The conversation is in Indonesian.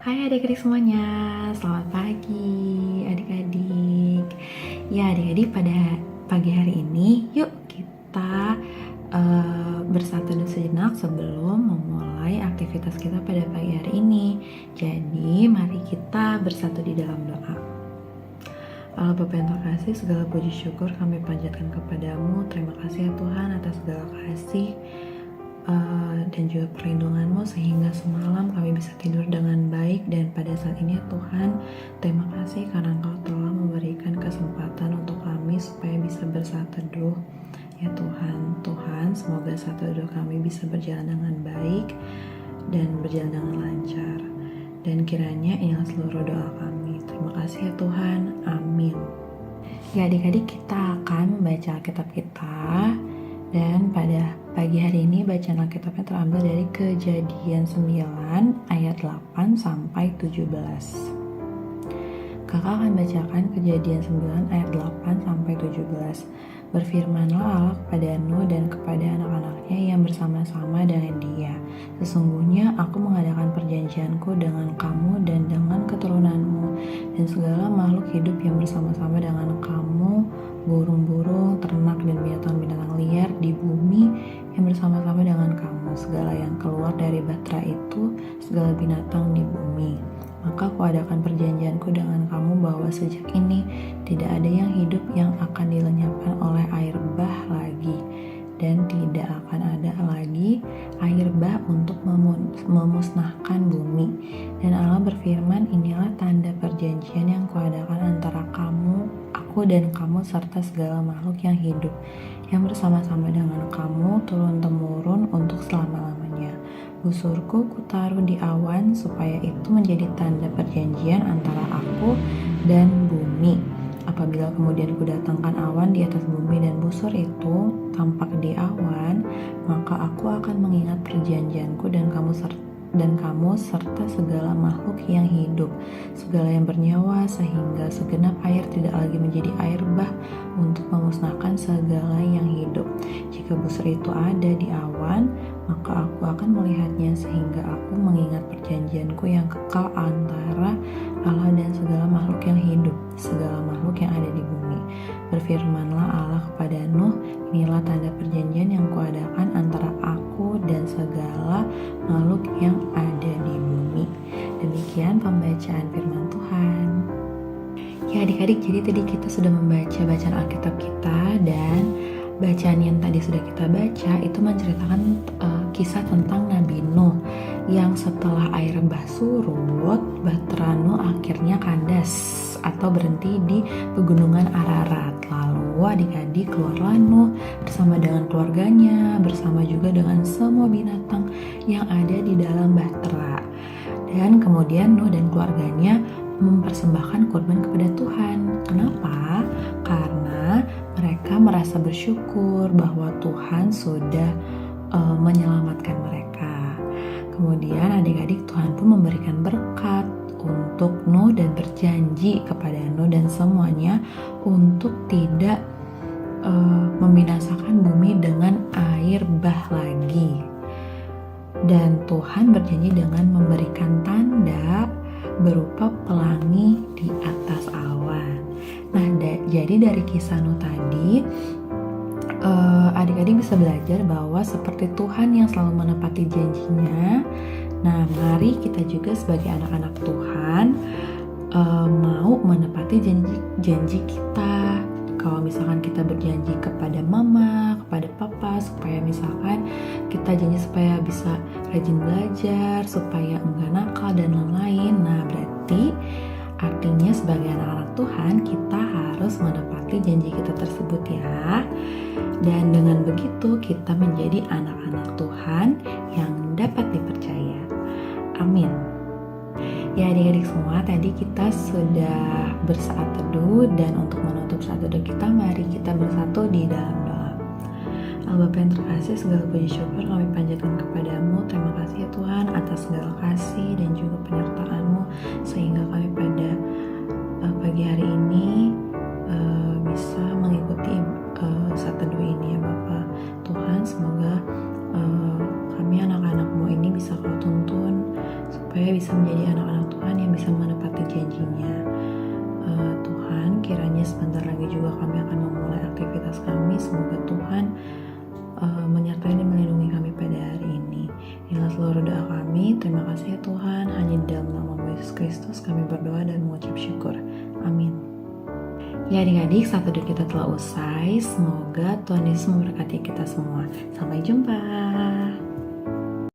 Hai adik-adik semuanya, selamat pagi adik-adik. Ya adik-adik, pada pagi hari ini yuk kita bersatu dulu sejenak sebelum memulai aktivitas kita pada pagi hari ini. Jadi mari kita bersatu di dalam doa. Allah Bapa yang terkasih, segala puji syukur kami panjatkan kepadamu. Terima kasih ya Tuhan atas segala kasih dan juga perlindungan-Mu sehingga semalam kami bisa tidur dengan baik. Dan pada saat ini ya Tuhan, terima kasih karena Engkau telah memberikan kesempatan untuk kami supaya bisa bersatu teduh ya Tuhan, semoga satu teduh kami bisa berjalan dengan baik dan berjalan dengan lancar, dan kiranya inilah seluruh doa kami. Terima kasih ya Tuhan, amin. Ya adik-adik, kita akan membaca Alkitab kita. Dan pada pagi hari ini bacaan Alkitabnya terambil dari Kejadian 9 ayat 8 sampai 17. Kakak akan bacakan Kejadian 9 ayat 8 sampai 17. Berfirmanlah Allah kepada Nuh dan kepada anak-anaknya yang bersama-sama dengan dia. Sesungguhnya aku mengadakan perjanjianku dengan kamu dan dengan keturunanmu dan segala makhluk hidup yang bersama-sama dengan kamu, burung-burung, ternak dan binatang-binatang liar di bumi yang bersama-sama dengan kamu, segala yang keluar dari batra itu, segala binatang di bumi. Maka kuadakan perjanjianku dengan kamu bahwa sejak ini tidak ada yang hidup yang akan dilenyapkan oleh air bah lagi, dan tidak akan ada lagi air bah untuk memusnahkan bumi. Dan Allah berfirman, inilah tanda perjanjian yang kuadakan antara kamu, aku dan kamu serta segala makhluk yang hidup yang bersama-sama dengan kamu turun-temurun untuk selama-lamanya. Busurku kutaruh di awan supaya itu menjadi tanda perjanjian antara aku dan bumi. Apabila kemudian kudatangkan awan di atas bumi dan busur itu tampak di awan, maka aku akan mengingat perjanjianku dan kamu serta segala makhluk yang hidup, segala yang bernyawa, sehingga segenap air tidak lagi menjadi air bah untuk memusnahkan segala yang hidup. Jika busur itu ada di awan, maka aku akan melihatnya sehingga aku mengingat perjanjianku yang kekal antara Allah dan segala makhluk yang hidup, segala makhluk yang ada di bumi. Berfirmanlah Allah kepada Nuh, inilah tanda perjanjian yang kuadakan antara aku dan segala makhluk yang ada di bumi. Demikian pembacaan firman Tuhan. Ya adik-adik, jadi tadi kita sudah membaca bacaan Alkitab kita, dan bacaan yang tadi sudah kita baca itu menceritakan kisah tentang Nabi Nuh yang setelah air bah surut, bahtera Nuh akhirnya kandas atau berhenti di pegunungan Ararat. Lalu adik-adik keluarlah Nuh bersama dengan keluarganya, bersama juga dengan semua binatang yang ada di dalam bahtera. Dan kemudian Nuh dan keluarganya mempersembahkan korban kepada Tuhan. Kenapa? Karena mereka merasa bersyukur bahwa Tuhan sudah menyelamatkan mereka. Kemudian adik-adik, Tuhan pun memberikan berkat untuk Nuh dan berjanji kepada Nuh dan semuanya untuk tidak membinasakan bumi dengan air bah lagi. Dan Tuhan berjanji dengan memberikan tanda berupa pelangi di atas awan. Nah, jadi dari kisah Nuh tadi, adik-adik bisa belajar bahwa seperti Tuhan yang selalu menepati janjinya, nah mari kita juga sebagai anak-anak Tuhan mau menepati janji kita. Kalau misalkan kita berjanji kepada mama, kepada papa, supaya misalkan kita janji supaya bisa rajin belajar, supaya enggak nakal dan lain-lain. Nah, berarti artinya sebagai anak-anak Tuhan kita harus menepati janji kita tersebut ya. Dan dengan begitu kita menjadi anak-anak Tuhan yang dapat dipercaya. Amin. Ya adik-adik semua, tadi kita sudah bersaat teduh, dan untuk menutup saat teduh kita, mari kita bersatu di dalam doa. Allah Bapa yang terkasih, segala puji syukur kami panjatkan kepadamu. Terima kasih ya Tuhan atas segala kasih dan juga penyertaan-Mu, sehingga kami pada pagi hari ini bisa mengikuti saat teduh ini ya Bapa. Tuhan, semoga kami anak-anak-Mu ini bisa Kau tuntun supaya bisa menjadi anak-anak Tuhan Tuhan yang bisa menepati janjinya. Tuhan, kiranya sebentar lagi juga kami akan memulai aktivitas kami. Semoga Tuhan menyertai dan melindungi kami pada hari ini. Inilah seluruh doa kami. Terima kasih ya Tuhan. Hanya di dalam nama Yesus Kristus kami berdoa dan mengucap syukur. Amin. Ya adik-adik, satu hidup kita telah usai. Semoga Tuhan Yesus memberkati kita semua. Sampai jumpa.